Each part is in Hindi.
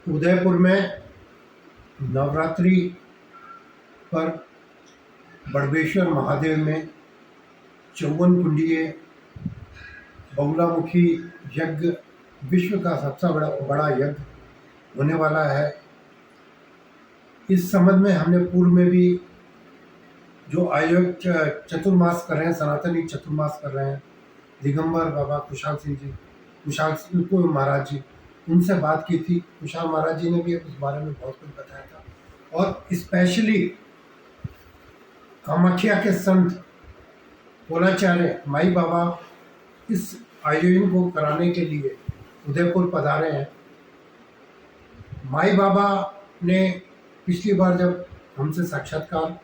उदयपुर में नवरात्रि पर बड़बेश्वर महादेव में 54 कुंडीय बगुलामुखी यज्ञ विश्व का सबसे बड़ा यज्ञ होने वाला है। इस संबंध में हमने पूर्व में भी जो आयोजक चतुर्मास कर रहे हैं, सनातनी चतुर्मास कर रहे हैं, दिगंबर बाबा कुशाल सिंह महाराज जी, उनसे बात की थी। कुशाल महाराज जी ने भी उस बारे में बहुत कुछ बताया था। और स्पेशली कामाख्या के संत पोलाचार्य माई बाबा इस आयोजन को कराने के लिए उदयपुर पधारे हैं। माई बाबा ने पिछली बार जब हमसे साक्षात्कार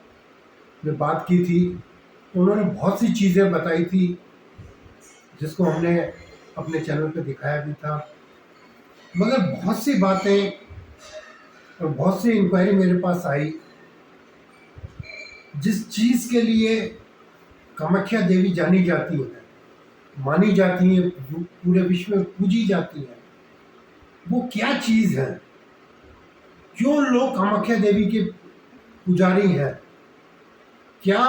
में बात की थी तो उन्होंने बहुत सी चीज़ें बताई थी जिसको हमने अपने चैनल पे दिखाया भी था। मगर बहुत सी बातें और बहुत सी इंक्वायरी मेरे पास आई, जिस चीज़ के लिए कामाख्या देवी जानी जाती है, मानी जाती है, पूरे विश्व में पूजी जाती है, वो क्या चीज़ है? क्यों लोग कामाख्या देवी के पुजारी हैं? क्या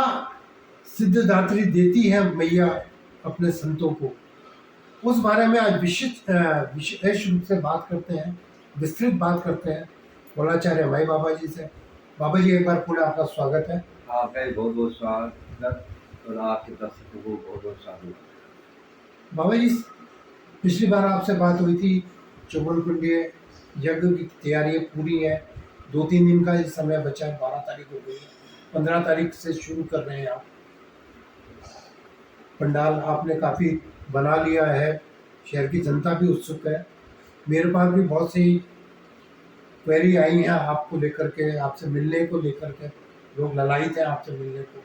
सिद्धदात्री देती है मैया अपने संतों को? उस बारे में आज विशेष रूप से बात करते हैं, विस्तृत बात करते हैं पोलाचार्य माई बाबा जी से। बाबा जी, एक बार पुनः आपका स्वागत है। आपका बहुत बहुत स्वागत और आपके दर्शकों को बहुत बहुत स्वागत। बाबा जी, पिछली बार आपसे बात हुई थी, 54 कुंडीय यज्ञ की तैयारियां पूरी हैं, 2-3 दिन का इस समय बचा है, 12 तारीख हो गई है, 15 तारीख से शुरू कर रहे हैं आप। पंडाल आपने काफ़ी बना लिया है, शहर की जनता भी उत्सुक है। मेरे पास भी बहुत सी क्वेरी आई हैं आपको लेकर के, आपसे मिलने को लेकर के, लोग ललायित हैं आपसे मिलने को।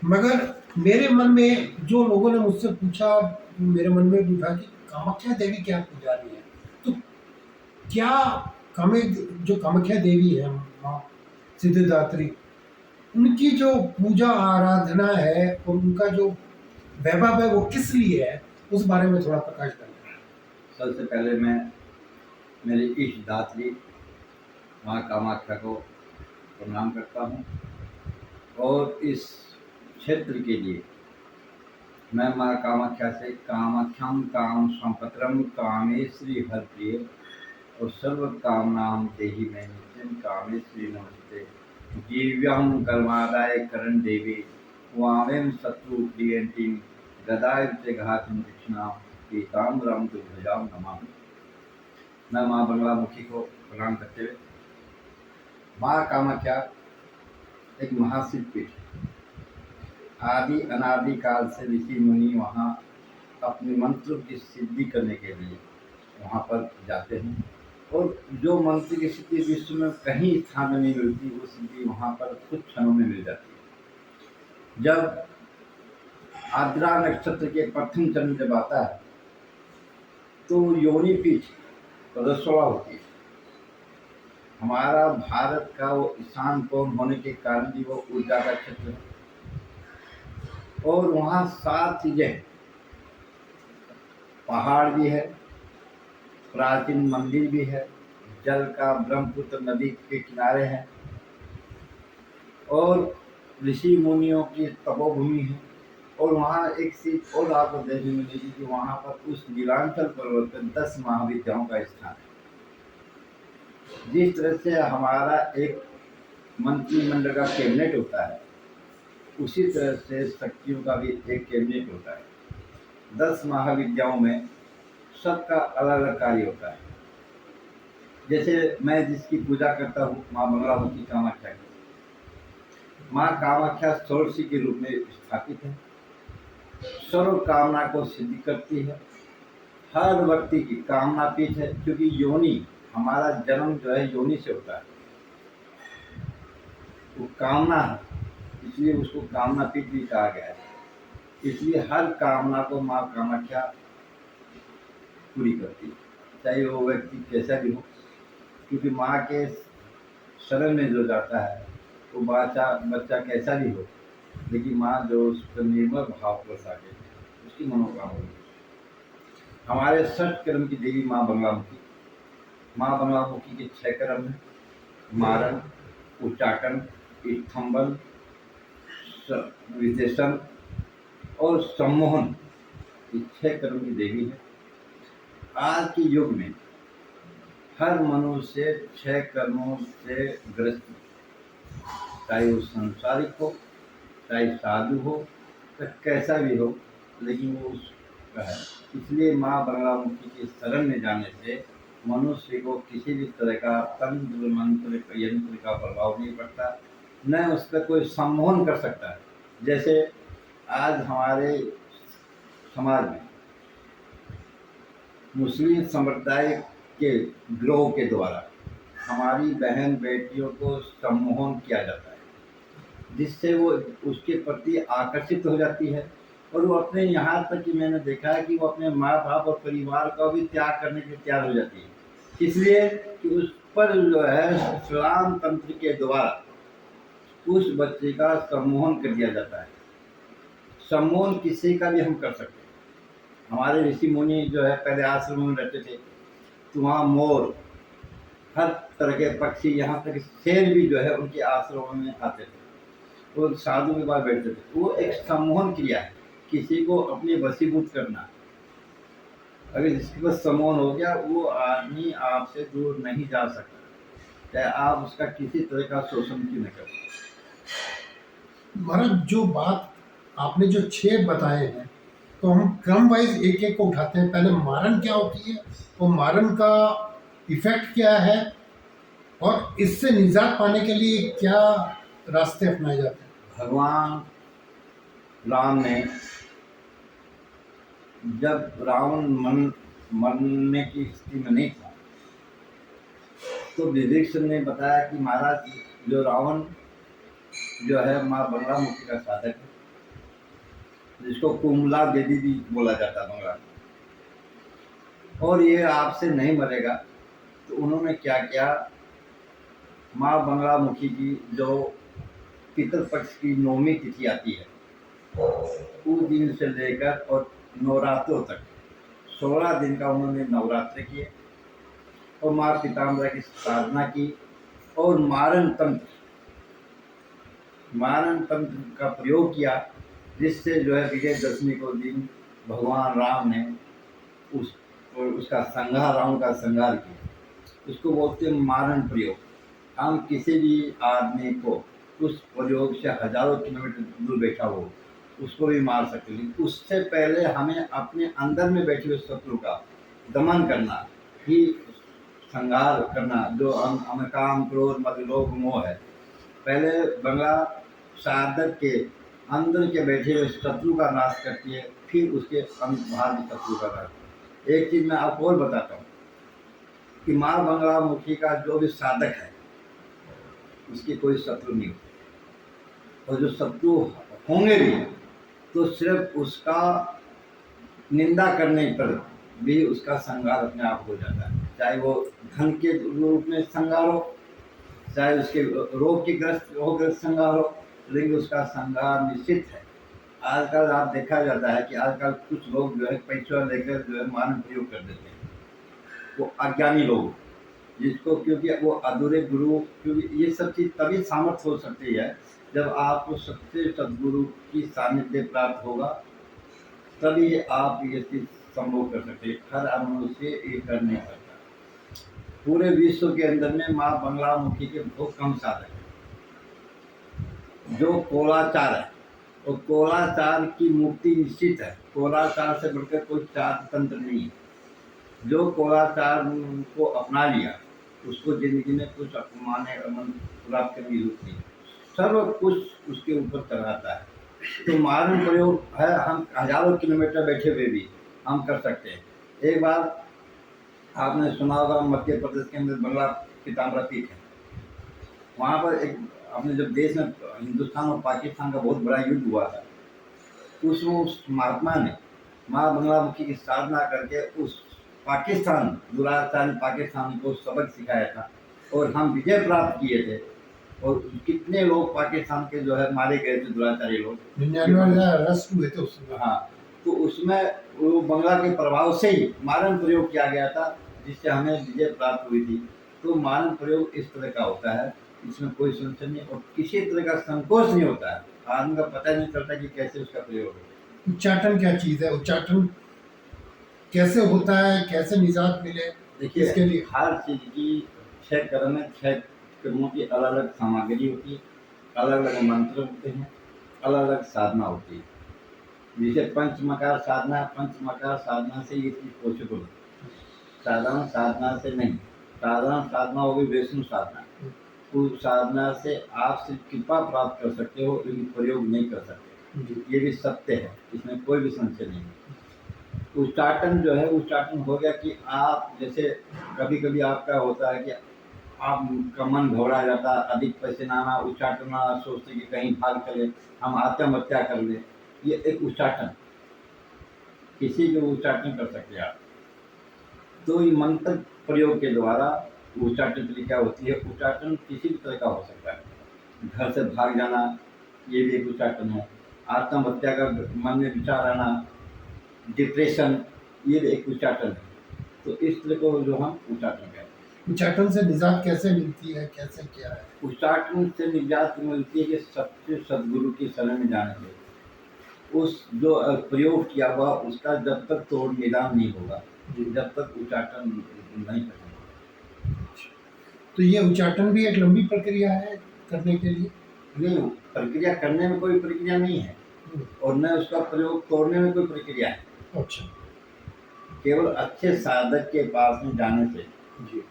मगर मेरे मन में जो लोगों ने मुझसे पूछा, मेरे मन में भी उठा कि कामाख्या देवी क्या पुजारी है। तो क्या जो कामाख्या देवी है, माँ सिद्धिदात्री, उनकी जो पूजा आराधना है और उनका जो वैभव है वो किस लिए है, उस बारे में थोड़ा प्रकाश डालें। सबसे पहले मैं मेरी इष्ट दात्री माँ कामाख्या को प्रणाम करता हूँ और इस क्षेत्र के लिए मैं माँ कामाख्या से कामाख्याम काम संपत्रम कामेश्वरी हर प्रिय और सर्व कामनाम देहि में नित्यम कामेश्वरी नमस्ते जीव्यम कर्मादाय करण देवी वामेम शत्रु प्रियंती गदायुक्त घातम दक्षिणा पीताम्बरम दुर्भुजाम नमामि। मैं माँ बगलामुखी को प्रणाम करते हुए, माँ कामाख्या एक महासिद्ध पीठ, आदि अनादि काल से ऋषि मुनि वहाँ अपने मंत्रों की सिद्धि करने के लिए वहाँ पर जाते हैं और जो मंत्र की सिद्धि विश्व में कहीं स्थान में नहीं मिलती, वो सिद्धि वहाँ पर कुछ क्षणों में मिल जाती है। जब आद्रा नक्षत्र के प्रथम चंद्र जब आता है तो योनि पीठ प्रदर्शना होती है। हमारा भारत का वो ईशान कोण होने के कारण भी वो ऊर्जा का क्षेत्र है और वहाँ 7 चीजें, पहाड़ भी है, प्राचीन मंदिर भी है, जल का ब्रह्मपुत्र नदी के किनारे है और ऋषि मुनियों की तपोभूमि है। और वहाँ एक चीज और आपको देखने मिलेगी कि वहाँ पर उस नीलांचल पर्वत पर 10 महाविद्याओं का स्थान है। जिस तरह से हमारा एक मंत्रिमंडल का कैबिनेट होता है, उसी तरह से शक्तियों का भी एक कैबिनेट होता है। 10 महाविद्याओं में सबका अलग अलग कार्य होता है। जैसे मैं जिसकी पूजा करता हूँ, माँ बगलामुखी कामाख्या की, माँ कामाख्या षोडशी के रूप में स्थापित है, सर्व कामना को सिद्ध करती है, हर व्यक्ति की कामना पीठ है, क्योंकि योनि, हमारा जन्म जो है योनि से होता है, वो कामना है, इसलिए उसको कामना पीठ भी कहा गया है। इसलिए हर कामना को माँ कामाख्या पूरी करती है, चाहे वो व्यक्ति कैसा भी हो, क्योंकि माँ के शरण में जो जाता है वो बच्चा कैसा भी हो, लेकिन माँ जो उस पर निर्मल भाव कर सके, उसकी मनोकामना। हमारे 6 कर्म की देवी माँ बंगलामुखी। माँ बंगलामुखी के 6 कर्म हैं: मारण, उच्चाटन, स्तंभन, विशेषण और सम्मोहन। ये 6 कर्म की देवी है। आज के युग में हर मनुष्य 6 कर्मों से ग्रस्त है, चाहे वो संसारिक हो, चाहे साधु हो, चाहे कैसा भी हो, लेकिन वो उसका है। इसलिए माँ बंगलामुखी के शरण में जाने से मनुष्य को किसी भी तरह का तंत्र मंत्र यंत्र का प्रभाव नहीं पड़ता, न उस पर कोई सम्मोहन कर सकता है। जैसे आज हमारे समाज में मुस्लिम संप्रदाय के गिरोह के द्वारा हमारी बहन बेटियों को सम्मोहन किया जाता है, जिससे वो उसके प्रति आकर्षित हो जाती है और वो अपने, यहाँ तक कि मैंने देखा है कि वो अपने माँ बाप और परिवार का भी त्याग करने के लिए तैयार हो जाती है, इसलिए कि उस पर जो है इस्लाम तंत्र के द्वारा उस बच्चे का सम्मोहन कर दिया जाता है। सम्मोहन किसी का भी हम कर सकते हैं। हमारे ऋषि मुनि जो है पहले आश्रम में रहते थे, तो वहाँ मोर, हर तरह के पक्षी, यहाँ तक शेर भी जो है उनके आश्रमों में आते थे, वो साधु के पास बैठते थे। वो एक सम्मोहन क्रिया है, किसी को अपने वशीभूत करना। अगर जिसके पास सम्मोहन हो गया, वो आदमी आपसे दूर नहीं जा सकता, चाहे आप उसका किसी तरह का शोषण क्यों न करें। महाराज, जो बात आपने जो 6 बताए हैं, तो हम क्रम वाइज एक एक को उठाते हैं। पहले मारन क्या होती है, और मारन का इफेक्ट क्या है, और इससे निजात पाने के लिए क्या रास्ते अपनाए जाते हैं। भगवान राम ने जब रावण मरने की स्थिति में नहीं था, तो विभीषण ने बताया कि महाराज, जो रावण जो है माँ बंगलामुखी का साधक है, जिसको कुमला देवी भी बोला जाता है बंगला, और ये आपसे नहीं मरेगा। तो उन्होंने क्या किया, माँ बंगलामुखी की जो पितृपक्ष की 9वीं तिथि आती है, उस दिन से लेकर और नवरात्रों तक 16 दिन का उन्होंने नवरात्र किए और माँ पीताम्बरा की साधना की और मारण तंत्र का प्रयोग किया, जिससे जो है विजयदशमी को दिन भगवान राम ने उसका संहार, रावण का संहार किया। उसको बोलते हैं मारण प्रयोग। हम किसी भी आदमी को उस प्रयोग से हजारों किलोमीटर दूर बैठा हो, उसको भी मार सकते हैं। उससे पहले हमें अपने अंदर में बैठे हुए शत्रु का दमन करना ही, संहार करना, जो हम काम, क्रोध, मद, लोभ, मोह है। पहले बंगला साधक के अंदर के बैठे हुए शत्रु का नाश करती है, फिर उसके बाहर के शत्रु का नाश। एक चीज़ मैं आपको और बताता हूँ कि माँ बंगलामुखी का जो भी साधक है, उसकी कोई शत्रु नहीं होती, और जो शत्रु होंगे भी तो सिर्फ उसका निंदा करने पर भी उसका संहार अपने आप हो जाता है, चाहे वो धन के रूप में संहार हो, चाहे उसके रोग के ग्रस्त संहार हो, लेकिन उसका संहार निश्चित है। आजकल आप देखा जाता है कि आजकल कुछ लोग जो है पैसा लेकर जो है मारण प्रयोग कर देते हैं, वो अज्ञानी लोग, जिसको, क्योंकि वो अधूरे गुरु, क्योंकि ये सब चीज़ तभी सामर्थ्य हो सकती है जब आपको सच्चे सदगुरु की सानिध्य प्राप्त होगा, तभी आप ये चीज़ संभव कर सकते हैं। हर मनुष्य ये कर नहीं सकता। पूरे विश्व के अंदर में माँ बंगलामुखी के बहुत कम साधक हैं। जो कोलाचार है, और कोलाचार की मुक्ति निश्चित है। कोलाचार से बढ़कर कोई चार तंत्र नहीं है। जो कोलाचार को अपना लिया, उसको जिंदगी में कुछ अपमाने प्राप्त करने की जरूरत नहीं, सब कुछ उसके ऊपर चढ़ाता है। तो मारण प्रयोग है, हम हजारों किलोमीटर बैठे हुए भी हम कर सकते हैं। एक बार आपने सुना होगा, मध्य प्रदेश के अंदर बंगला पीताम्बरा पीठ है, वहाँ पर एक, अपने जब देश में हिंदुस्तान और पाकिस्तान का बहुत बड़ा युद्ध हुआ था, उसमें उस महात्मा ने माँ बंगलामुखी की साधना करके उस पाकिस्तान, दुराचारी पाकिस्तान को सबक सिखाया था, और हम विजय प्राप्त किए थे। और कितने लोग पाकिस्तान के जो है मारे गए थे, दुराचारी लोग, 99,000 अरेस्ट हुए थे उस समय। हाँ, तो उसमें वो बंगला के प्रभाव से ही मानव प्रयोग किया गया था, जिससे हमें विजय प्राप्त हुई थी। तो मानव प्रयोग इस तरह का होता है, इसमें कोई संशय नहीं और किसी तरह का संकोच नहीं होता है। आदमी का पता नहीं चलता कि कैसे उसका प्रयोग हो। उच्चाटन क्या चीज है? उच्चाटन कैसे होता है? कैसे निजात मिले देखिए, इसके लिए? हर चीज की 6 कर्म है, 6 कर्मों की अलग अलग सामग्री होती है, अलग अलग मंत्र होते हैं, अलग अलग साधना होती है। जैसे पंचमकार साधना, पंचमकार साधना से ये चीज पॉसिबल है, साधारण साधना से नहीं। साधारण साधना होगी वैष्णव साधना, उस साधना से आप सिर्फ कृपा प्राप्त कर सकते हो, लेकिन प्रयोग नहीं कर सकते। ये भी सत्य है, इसमें कोई भी संशय नहीं है। उच्चाटन जो है, उच्चाटन हो गया कि आप जैसे कभी कभी आपका होता है कि आपका मन घबरा जाता है, अधिक पसीना आना, उच्चाटन आना, सोचते कि कहीं भाग चले, हम आत्महत्या कर ले, ये एक उच्चाटन, किसी भी उच्चाटन कर सकते हैं आप। तो ये मंत्र प्रयोग के द्वारा उच्चाटन की क्या होती है, उच्चाटन किसी भी तरह का हो सकता है। घर से भाग जाना, ये भी एक उच्चाटन है। आत्महत्या का मन में विचार आना, डिप्रेशन, ये भी एक उच्चाटन है। तो इस तरह को जो हम उच्चाटन कहते हैं। उच्चाटन से निजात कैसे मिलती है? कैसे क्या है? उच्चाटन से निजात मिलती है कि सच्चे सदगुरु की शरण में जाने से। उस जो प्रयोग किया हुआ उसका जब तक तोड़ निदान नहीं होगा, जब तक उच्चाटन नहीं करेंगे। तो ये उच्चाटन भी एक लंबी प्रक्रिया है करने के लिए? नहीं, प्रक्रिया करने में कोई प्रक्रिया नहीं है और न उसका प्रयोग तोड़ने में कोई प्रक्रिया है। अच्छा। केवल अच्छे साधक के पास में जाने से। जी।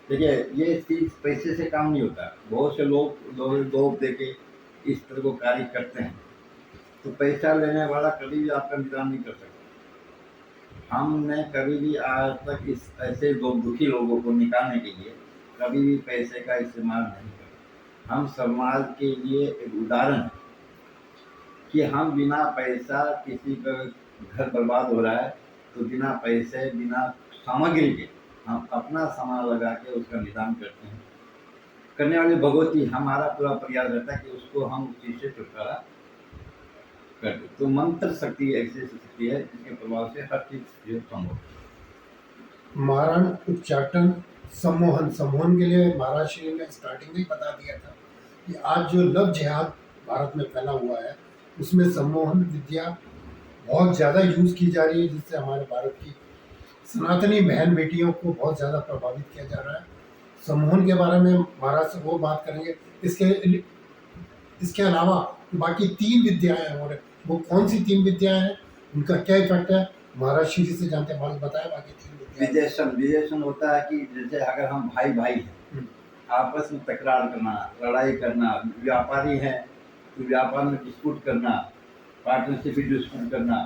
देखिए, ये चीज पैसे से काम नहीं होता। बहुत से लोग लोग देके इस तरह को कार्य करते हैं, तो पैसा लेने वाला कभी भी आपका निदान नहीं कर सकता। हमने कभी भी आज तक इस ऐसे दुखी लोगों को निकालने के लिए कभी भी पैसे का इस्तेमाल नहीं किया। हम समाज के लिए एक उदाहरण है कि हम बिना पैसा, किसी का घर बर्बाद हो रहा है तो बिना पैसे, बिना सामग्री के हम अपना सामान लगा के उसका निदान करते हैं। करने वाली भगवती, हमारा पूरा प्रयास रहता है कि उसको हम उस चीज से छुटकारा कर दे। तो मंत्र शक्ति ऐसी शक्ति है जिसके प्रभाव से हर चीज जो संभव है। मारण, उच्चाटन, सम्मोहन। सम्मोहन के लिए महाराज श्री ने स्टार्टिंग में ही बता दिया था कि आज जो लव जिहाद भारत में फैला हुआ है उसमें सम्मोहन विद्या बहुत ज़्यादा यूज़ की जा रही है, जिससे हमारे भारत की सनातनी बहन बेटियों को बहुत ज़्यादा प्रभावित किया जा रहा है। सम्मोहन के बारे में महाराज से वो बात करेंगे। इसके अलावा बाकी 3 विद्याएं हैं, और वो कौन सी 3 विद्याएं हैं, उनका क्या इफेक्ट है, महाराज श्री से जानते हैं। महाराज बताया बाकी 3 विद्याएं। विदेशन होता है कि जैसे अगर हम भाई भाई हैं, आपस में तकरार करना, लड़ाई करना, व्यापारी हैं तो व्यापार में डिस्प्यूट करना, पार्टनरशिप में डिस्प्यूट करना,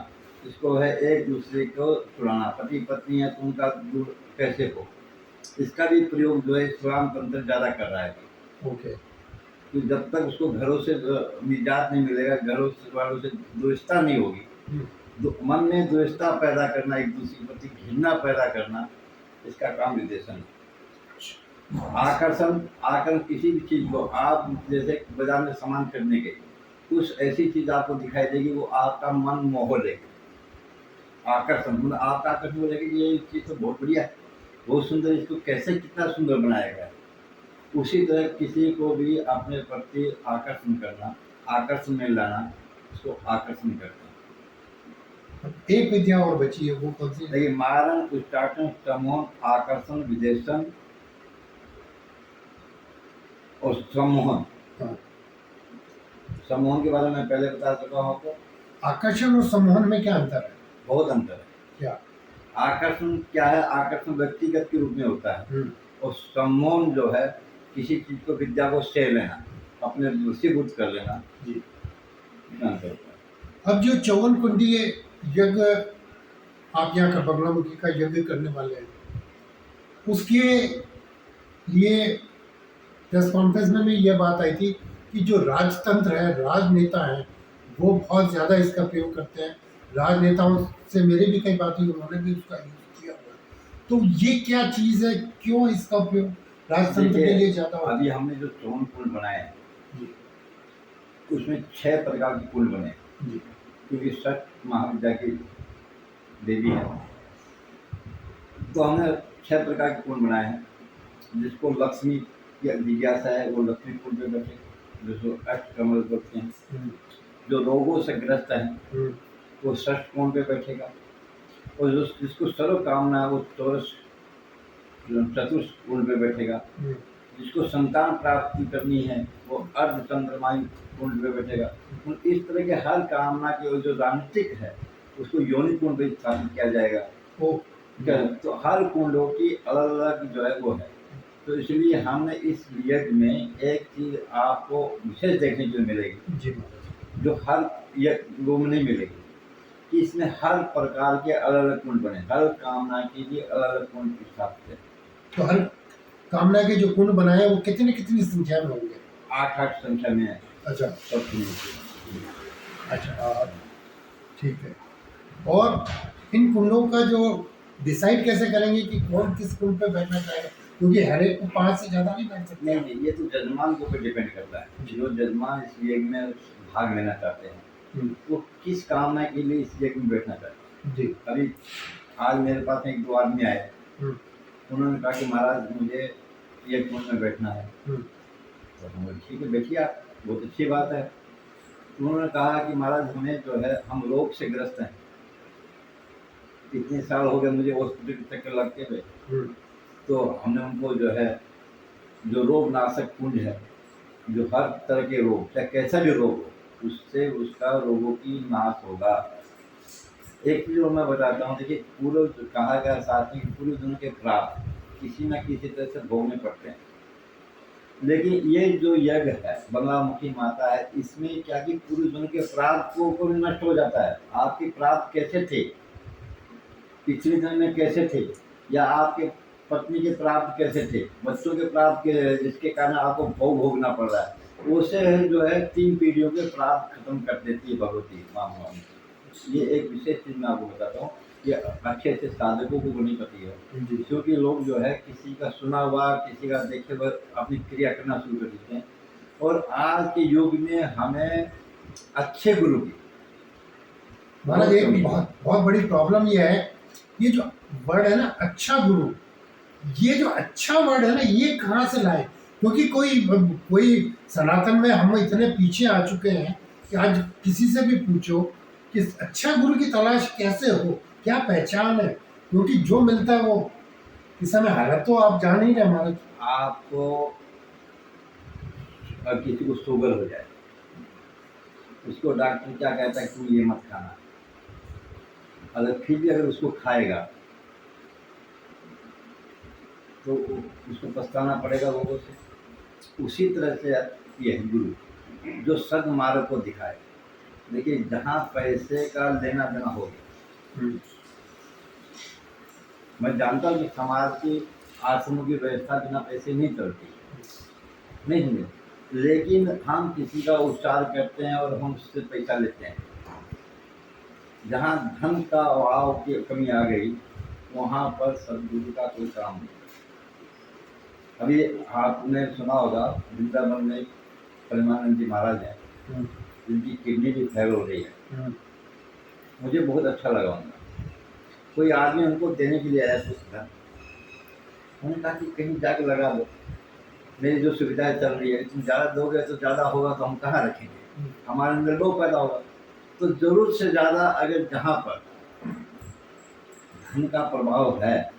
इसको है एक दूसरे को छुड़ाना। पति पत्नी है तो उनका दूर कैसे हो, इसका भी प्रयोग जो है श्राम तंत्र ज़्यादा कर रहा है। ओके। तो जब तक उसको घरों से निजात नहीं मिलेगा, घरों से वालों से द्वेषता नहीं होगी, मन में द्वेषता पैदा करना, एक दूसरे के प्रति घृणा पैदा करना, इसका काम विदेशन है। आकर्षण किसी भी चीज को, आप जैसे बाजार में सामान खरीदने गए, कुछ ऐसी चीज आपको दिखाई देगी, वो आपका मन मोह लेगा। आकर्षण मतलब आपका आकर्षण बोलेगा कि ये चीज तो बहुत बढ़िया है, बहुत सुंदर, इसको कैसे कितना सुंदर बनाया गया है। उसी तरह किसी को भी अपने प्रति आकर्षण करना, आकर्षण में लाना, उसको आकर्षण करते हैं। एक विद्या और बची है, वो कौन सी? देखिए, मारण, उच्चाटन, सम्मोहन, आकर्षण, विदेशन और सम्मोहन। हाँ। सम्मोहन के बारे में पहले बता चुका हूँ आपको। आकर्षण और सम्मोहन में क्या अंतर है? बहुत अंतर है। क्या? आकर्षण क्या है? आकर्षण व्यक्तिगत के रूप में होता है और सम्मोहन जो है किसी चीज को, विद्या को से लेना, अपने वशीभूत कर लेना। जी, इतना अंतर होता है। अब जो 54 कुंडी यज्ञ आप यहाँ का बगलामुखी का यज्ञ करने वाले हैं, उसके लिए प्रेस कॉन्फ्रेंस में भी यह बात आई थी कि जो राजतंत्र है, राजनेता हैं, वो बहुत ज़्यादा इसका प्रयोग करते हैं। राजनेताओं से मेरी भी कई बात हुई, उन्होंने भी उसका यूज किया हुआ है। तो ये क्या चीज़ है, क्यों इसका उपयोग राजतंत्र के लिए ज़्यादा होता है? अभी हमने जो 54 कुंड बनाए हैं, उसमें 6 प्रकार के कुंड बने। क्योंकि षठ महाविद्या की देवी है। तो हमने 6 प्रकार के कुंड बनाए हैं। जिसको लक्ष्मी की जिज्ञासा है वो लक्ष्मी कुंड पे बैठे, जिसको अष्ट कमल बोलते हैं। जो रोगों से ग्रस्त है वो षष्ठ कोण पे बैठेगा, और जिसको सर्व कामना है वो चतुर्थ कोण पे बैठेगा। जिसको संतान प्राप्ति करनी है वो अर्ध चंद्रमाई कुंड पे बैठेगा। तो इस तरह के हर कामना के जो राजनीतिक है उसको योनि कुंड पे स्थापित किया जाएगा। तो हर कुंडों की अलग अलग जो है वो है। तो इसलिए हमने इस यज्ञ में एक चीज आपको विशेष देखने को मिलेगी जो हर यज्ञ में नहीं मिलेगी, कि इसमें हर प्रकार के अलग अलग कुंड बने, हर कामना के लिए अलग अलग कुंड स्थापित है। तो हर कामना के जो कुंड बनाए वो कितनी कितनी संख्या में होंगे? 8 संख्या में है। अच्छा सब अच्छा, ठीक है। और इन कुंडों का जो डिसाइड कैसे करेंगे कि कौन किस कुंड पे बैठना चाहेगा? क्योंकि हर एक को 5 से ज़्यादा नहीं बैठ सकते। नहीं, ये तो जजमान के ऊपर डिपेंड करता है। जो जजमान इस यज्ञ में भाग लेना चाहते हैं वो किस कामना के लिए इस यज्ञ में बैठना चाहते हैं। जी। अभी आज मेरे पास 1-2 आदमी आए, उन्होंने कहा कि महाराज मुझे ये कुंड में बैठना है। तो हम बोले ठीक है बैठिए आप, बहुत अच्छी बात है। उन्होंने कहा कि महाराज हमें जो है हम रोग से ग्रस्त हैं, इतने साल हो गए मुझे हॉस्पिटल के चक्कर लगते हुए। तो हमने उनको जो है जो रोग नाशक कुंड है, जो हर तरह के रोग चाहे कैसा भी रोग हो उससे उसका रोगों की नाश होगा। एक चीज मैं बताता हूँ, देखिए पूरे कहा गया साथ में पूरी दुनिया के प्राप्त किसी न किसी तरह से भोगने पड़ते हैं। लेकिन ये जो यज्ञ है बंगलामुखी माता है, इसमें क्या कि पूरी दुनिया के प्राप्त को नष्ट हो जाता है। आपके प्राप्त कैसे थे, पिछले जन्म में कैसे थे, या आपके पत्नी के प्राप्त कैसे थे, बच्चों के प्राप्त के जिसके कारण आपको भोग भोगना पड़ रहा है, उसे जो है 3 पीढ़ियों के प्राप्त खत्म कर देती है भगवती माँ। ये एक विशेष चीज मैं आपको बताता हूँ कि अच्छे अच्छे साधकों को नहीं पता है, क्योंकि लोग जो है किसी का सुना हुआ किसी का देखे हुआ अपनी क्रिया करना शुरू कर देते हैं। और आज के युग में हमें अच्छे गुरु की महाराज एक बहुत बड़ी प्रॉब्लम ये है, ये जो वर्ड है ना अच्छा गुरु, ये जो अच्छा वर्ड है ना ये कहाँ से लाए? क्योंकि कोई सनातन में हम इतने पीछे आ चुके हैं कि आज किसी से भी पूछो कि अच्छा गुरु की तलाश कैसे हो, क्या पहचान है, क्योंकि जो मिलता है वो इस समय हालत तो आप जान ही रहे महाराज। आपको अब किसी को शुगर हो जाए उसको डॉक्टर क्या कहता है कि तू ये मत खाना, अगर फिर भी अगर उसको खाएगा तो उसको पछताना पड़ेगा लोगों से। उसी तरह से ये है गुरु जो सदमार्ग को दिखाए। देखिए जहाँ पैसे का लेना देना हो गया, मैं जानता हूँ कि समाज की आश्रमों की व्यवस्था बिना पैसे नहीं चलती, नहीं समझे, लेकिन हम किसी का उपचार करते हैं और हम उससे पैसा लेते हैं। जहाँ धन का अभाव की कमी आ गई वहाँ पर सदगुरु का कोई काम नहीं। अभी आपने सुना होगा वृंदावन में परमानंद जी महाराज हैं जिनकी किडनी भी फेल हो रही है। मुझे बहुत अच्छा लगा उनका। कोई आदमी उनको देने के लिए आया था, उन्होंने कहा कि कहीं जाके लगा दो, मेरी जो सुविधाएं चल रही है, तुम ज़्यादा दोगे तो ज़्यादा होगा तो हम कहाँ रखेंगे, हमारे अंदर लोभ पैदा होगा। तो जरूरत से ज़्यादा अगर जहाँ पर धन का प्रभाव है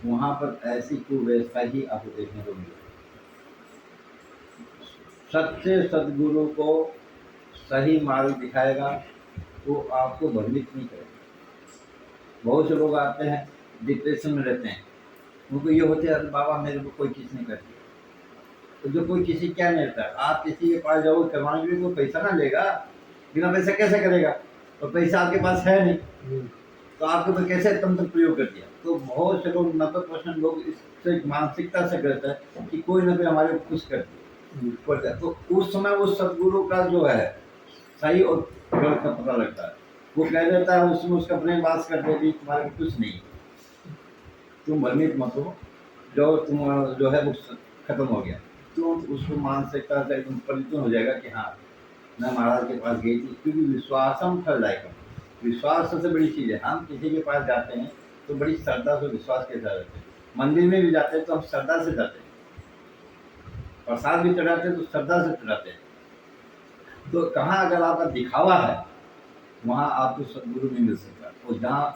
वहाँ पर ऐसी कुव्यवस्था ही आपको देखने को मिलेगी। सच्चे सदगुरु को सही मार्ग दिखाएगा वो आपको भ्रमित नहीं करेगा। बहुत से लोग आते हैं डिप्रेशन में रहते हैं, उनको ये होते हैं बाबा मेरे को कोई किस नहीं करती। तो जो कोई किसी क्या नहीं रहता, आप किसी के पास जाओ करवाने के लिए कोई पैसा ना लेगा, बिना पैसा कैसे करेगा, तो पैसा आपके पास है नहीं तो आपके ऊपर कैसे तंत्र प्रयोग कर दिया। तो बहुत से लोग 90% लोग इससे मानसिकता से करते हैं कि कोई ना कोई हमारे कुछ करते हैं। तो उस समय वो सदगुरु का जो है सही और गलत का पता लगता है। वो कह देता है उसमें उसका प्रेम वास कर देगी, तुम्हारे कुछ नहीं, तुम भ्रमित मत हो, जो तुम जो है वो खत्म हो गया। तो उसको मानसिकता से एकदम परिवर्तन हो जाएगा कि हाँ मैं महाराज के पास गई थी, क्योंकि विश्वासम फल दायकम, विश्वास सबसे बड़ी चीज़ है। हम किसी के पास जाते हैं तो बड़ी श्रद्धा से विश्वास के साथ रहते हैं। मंदिर में भी जाते हैं तो हम श्रद्धा से जाते हैं, प्रसाद भी चढ़ाते हैं तो श्रद्धा से चढ़ाते हैं। तो कहाँ अगर आपका दिखावा है वहाँ आपको सदगुरु नहीं मिल सकता, और जहाँ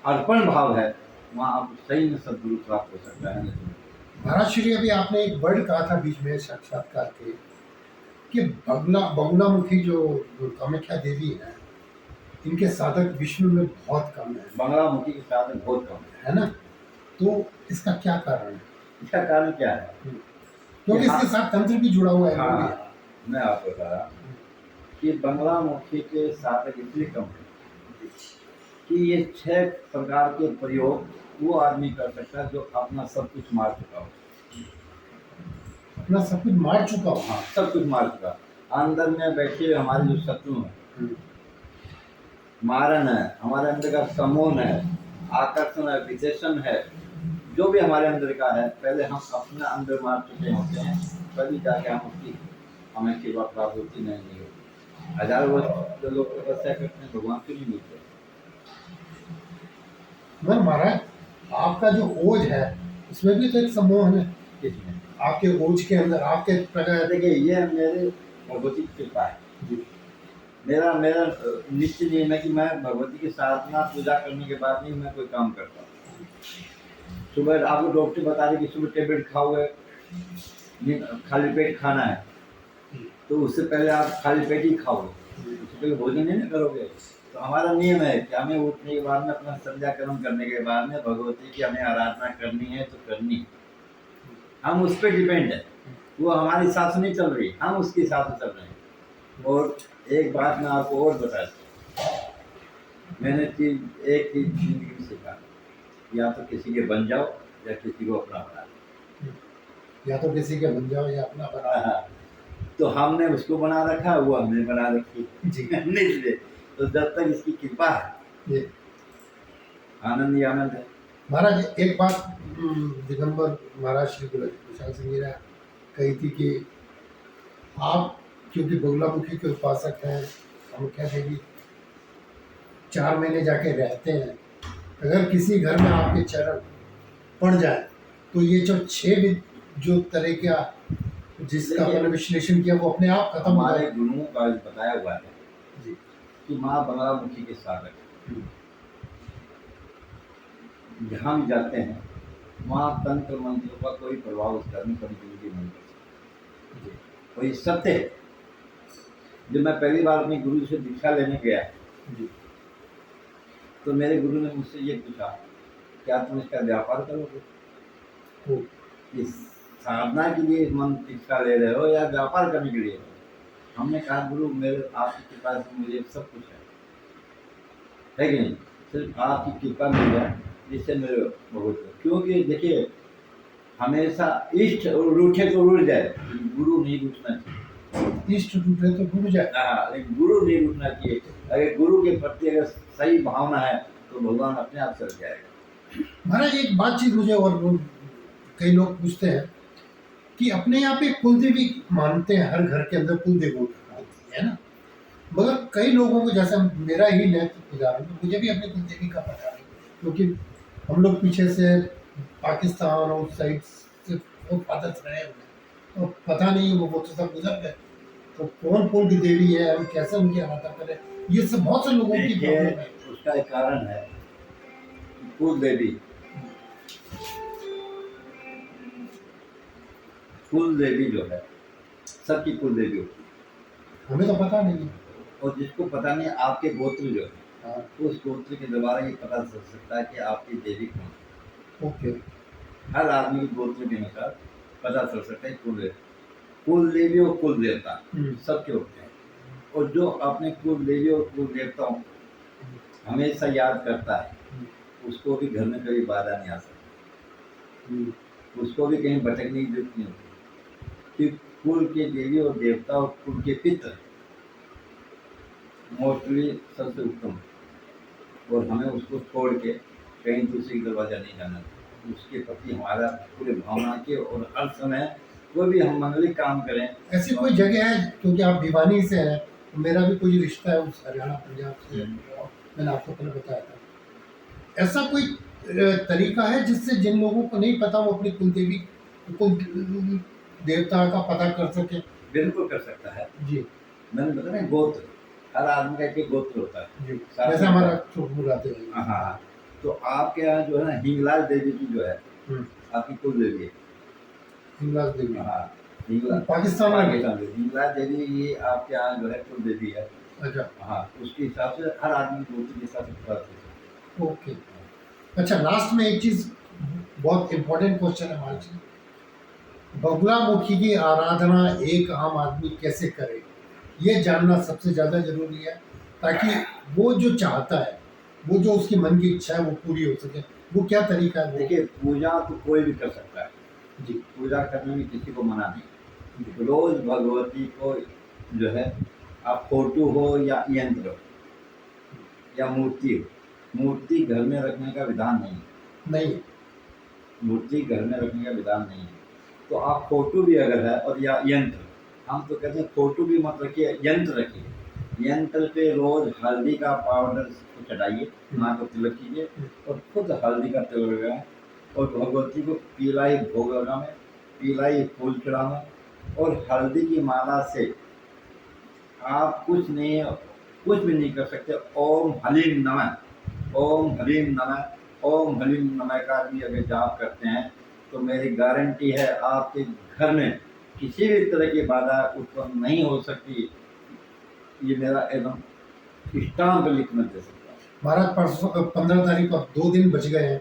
अर्पण भाव है वहाँ आपको सही में सदगुरु प्राप्त हो सकता है। महाराज श्री, अभी आपने एक वर्ड कहा था बीच में साक्षात्कार के कि बगुलामुखी जो कामाख्या देवी है, इनके साधक विष्णु में बहुत कम है, बंगलामुखी के साथ बहुत कम है ना? तो इसका क्या कारण है? इसका कारण क्या है? क्योंकि हाँ, इसके साथ तंत्र भी जुड़ा हुआ है। हाँ, मैं आपको बता रहा कि बंगलामुखी के साधक इसलिए कम है कि ये 6 प्रकार के प्रयोग वो आदमी कर सकता है जो अपना सब कुछ मार चुका हो। अपना सब कुछ मार चुका हो। हाँ, सब कुछ मार चुका। अंदर में बैठे हमारे जो शत्रु हैं, मारन है, हमारे अंदर का समोन है, आकर्षण है, विशेषण है, जो भी हमारे अंदर का है, पहले हम अपना अंदर मार चुके होते हैं, तभी जाके हम उसकी हमें सेवा प्राप्त होती नहीं होती। हजारों वर्ष जो लोग तपस्या करते हैं भगवान क्यों नहीं मिलते? मगर महाराज, आपका जो ओज है उसमें भी तो एक सम्मोहन है। किसमें? आपके ओज के अंदर आपके प्रकार। देखिए, ये मेरे भगवती की कृपा है। मेरा मेरा निश्चय नियम है कि मैं भगवती की साधना पूजा करने के बाद नहीं मैं कोई काम करता हूँ। सुबह आपको डॉक्टर बता रहे कि सुबह टेबलेट खाओगे, खाली पेट खाना है, तो उससे पहले आप खाली पेट ही खाओगे, उससे पहले भोजन नहीं करोगे। तो हमारा नियम है कि हमें उठने के बाद में अपना संध्या कर्म करने के बाद में भगवती की हमें आराधना करनी है तो करनी। हम उस पर डिपेंड है, वो हमारे साथ से नहीं चल रही, हम उसके साथ चल रहे हैं। और एक बात मैं आपको और बता दूं, मैंने एक चीज जिंदगी में सीखा, या तो किसी के बन जाओ या किसी को अपना बना लो। या तो किसी के बन जाओ या अपना बना लो। तो हमने उसको बना रखा, वो हमने बना रखी जी। इसलिए तो जब तक इसकी कृपा है ये आनंद ही आनंद है। महाराज, एक बात दिगंबर महाराज श्री विशाल सिंह जी ने कही थी कि आप क्योंकि बगुलामुखी के उपासक हैं, कामाख्या देवी 4 महीने जाके रहते हैं, अगर किसी घर में आपके चरण पड़ जाए तो ये जो 6 भी जो तरह का जिसका मैंने विश्लेषण किया वो अपने आप खत्म हो हमारे जाए। गुरुओं का बताया हुआ है जी कि माँ बंगलामुखी के साधक जहाँ भी जाते हैं वहाँ तंत्र मंत्रों का कोई प्रभाव उस घर में कभी कभी नहीं कर सकता। और ये सत्य है। जब मैं पहली बार अपने गुरु से दीक्षा लेने गया तो मेरे गुरु ने मुझसे ये पूछा, क्या तुम इसका व्यापार करोगे? इस साधना के लिए मन दीक्षा ले रहे हो या व्यापार करने के लिए? हमने कहा, गुरु मेरे आपकी कृपा से मुझे सब कुछ है कि नहीं, सिर्फ आपकी कृपा मिल जाए जिससे मेरे बहुत। क्योंकि देखिए, हमेशा इष्ट रूठे तो रूठ जाए, गुरु नहीं रूठना चाहिए। इष्ट टूटे तो टूट जाए। हाँ, लेकिन गुरु नहीं रूठना चाहिए। अगर गुरु के प्रति अगर सही भावना है तो भगवान अपने आप चल जाएगा। महाराज, एक बातचीत मुझे और कई लोग पूछते हैं कि अपने यहाँ पे कुलदेवी मानते हैं, हर घर के अंदर कुलदेवी होती है ना, मगर कई लोगों को, जैसे मेरा ही ले उदाहरण, तो मुझे भी अपनी कुलदेवी का पता नहीं, क्योंकि हम लोग पीछे से पाकिस्तान और साइड से वो फादर्स रहे हुए, तो पता नहीं वो तो सब गुजर गए, तो कौन कौन की देवी है, हम कैसे उनकी आराधना करें, ये सब बहुत से लोगों की प्रॉब्लम है। उसका एक कारण है कुल देवी। कुल देवी जो है सबकी कुल देवी होती है, हमें तो पता नहीं है। और जिसको पता नहीं आपके गोत्र जो है, हाँ, तो उस गोत्र के द्वारा ये पता चल सकता है कि आपकी देवी कौन है। ओके। हर आदमी के गोत्र के अनुसार पता चल सकता है कुल देवी और कुल देवता सबके होते हैं। और जो अपने कुल देवी और कुल देवताओं हमेशा याद करता है उसको भी घर में कभी बाधा नहीं आ सकती, उसको भी कहीं भटकने की जरूरत नहीं होती। कि कुल के देवी और देवता और कुल के पितृ मोस्टली सबसे उत्तम, और हमें उसको छोड़ के कहीं दूसरी दरवाजा नहीं जाना। उसके प्रति हमारा पूरे भावना के और हर समय कोई भी हम मांगलिक काम करें। ऐसी कोई जगह है, क्योंकि आप भिवानी से हैं, तो मेरा भी कोई रिश्ता है उस हरियाणा पंजाब से, मैंने आपको पहले बताया था। ऐसा कोई तरीका है जिससे जिन लोगों को नहीं पता वो अपनी कुल देवता का पता कर सके? बिल्कुल कर सकता है। जी मैंने बताया ना, गोत्र, हर आदमी का एक गोत्र होता है। जी, साथ जैसे में हमारा छोटू रहते हैं। हाँ हाँ। तो आपके यहाँ जो है ना, हिंगलाज देवी की जो है हम्म, आपकी कुल देवी है। हिंगलाज देवी हाँ, हिंगलाज पाकिस्तान में। पाकिस्तान देवी, हिंगलाज देवी ये आपके यहाँ जो है कुल देवी है। अच्छा, हाँ, उसके हिसाब से हर आदमी गोत्र के हिसाब से पता चलता ओके। अच्छा, लास्ट में एक चीज, बहुत इंपॉर्टेंट क्वेश्चन है हमारे लिए। बगुलामुखी की आराधना एक आम आदमी कैसे करे, ये जानना सबसे ज़्यादा जरूरी है, ताकि वो जो चाहता है, वो जो उसकी मन की इच्छा है वो पूरी हो सके। वो क्या तरीका है है। वो? देखिए, पूजा तो कोई भी कर सकता है जी पूजा करने में किसी को मना नहीं। रोज भगवती को जो है, आप फोटो हो या यंत्र हो या मूर्ति हो, मूर्ति घर में रखने का विधान नहीं है। नहीं, मूर्ति घर में रखने का विधान नहीं है। तो आप फोटो भी अगर है और या यंत्र, हम तो कहते हैं फोटो भी मत रखिए, यंत्र रखिए। यंत्र पे रोज हल्दी का पाउडर चढ़ाइए, माँ को तिलक कीजिए और खुद हल्दी का तिलक लगाएं और भगवती को पीला ही भोग लगाएं, पीला ही फूल चढ़ाएं और हल्दी की माला से आप कुछ भी नहीं कर सकते। ओम हलीम नमः, ओम हलीम नमः, ओम हलीम नमः का भी अगर जाप करते हैं तो मेरी गारंटी है आपके घर में किसी भी तरह की बाधा उत्पन्न नहीं हो सकती। ये मेरा एकदम स्टाम्प लिख मैं दे सकता हूँ। महाराज परसों 15 तारीख को, अब 2 दिन बच गए हैं।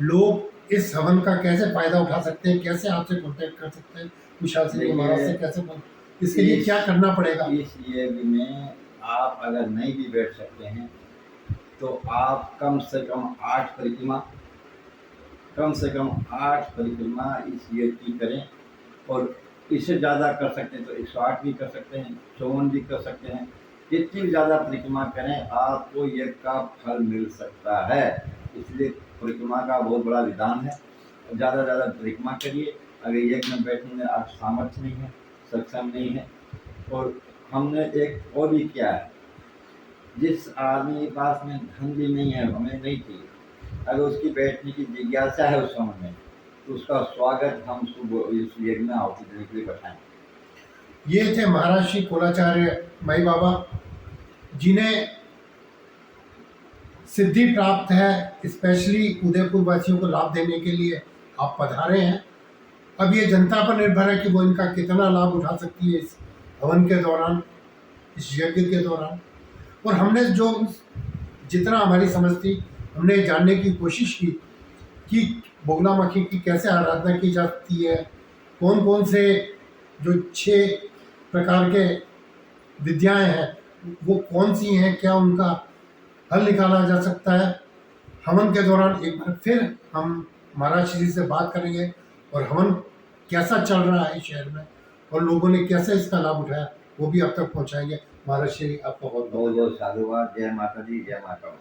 लोग इस हवन का कैसे फायदा उठा सकते हैं, कैसे आपसे कांटेक्ट कर सकते हैं, कुशाल सिंह जी महाराज से कैसे इसके लिए क्या करना पड़ेगा? इस यज्ञ में आप अगर नहीं भी बैठ सकते हैं तो आप कम से कम 8 परिक्रमा इस यज्ञ की करें। और इससे ज़्यादा कर सकते हैं तो 108 भी कर सकते हैं, 54 भी कर सकते हैं। जितनी भी ज़्यादा परिक्रमा करें आपको यज्ञ का फल मिल सकता है। इसलिए परिक्रमा का बहुत बड़ा विधान है। ज़्यादा से ज़्यादा परिक्रमा करिए। अगर यज्ञ में बैठने में आप सामर्थ्य नहीं है, सक्षम नहीं है। और हमने एक और भी किया है, जिस आदमी के पास में धन भी नहीं है, हमें नहीं चाहिए, अगर उसकी बैठने की जिज्ञासा है उस समय में, तो उसका स्वागत हम इस यज्ञ में आहुति देने के लिए बैठाएं। ये थे महाराज श्री कोलाचार्य माई बाबा, जिन्हें सिद्धि प्राप्त है। स्पेशली उदयपुर वासियों को लाभ देने के लिए आप पधारे हैं। अब ये जनता पर निर्भर है कि वो इनका कितना लाभ उठा सकती है इस हवन के दौरान, इस यज्ञ के दौरान। और हमने जो जितना हमारी समझ थी, हमने जानने की कोशिश की कि बगुलामुखी की कैसे आराधना की जाती है, कौन कौन से जो 6 प्रकार के विद्याएं हैं वो कौन सी हैं, क्या उनका हल निकाला जा सकता है। हवन के दौरान एक बार फिर हम महाराज जी से बात करेंगे और हवन कैसा चल रहा है शहर में और लोगों ने कैसे इसका लाभ उठाया वो भी अब तक पहुंचाएंगे। महाराज श्री आपका बहुत बहुत बहुत साधुवाद। जय माता दी, जय माता।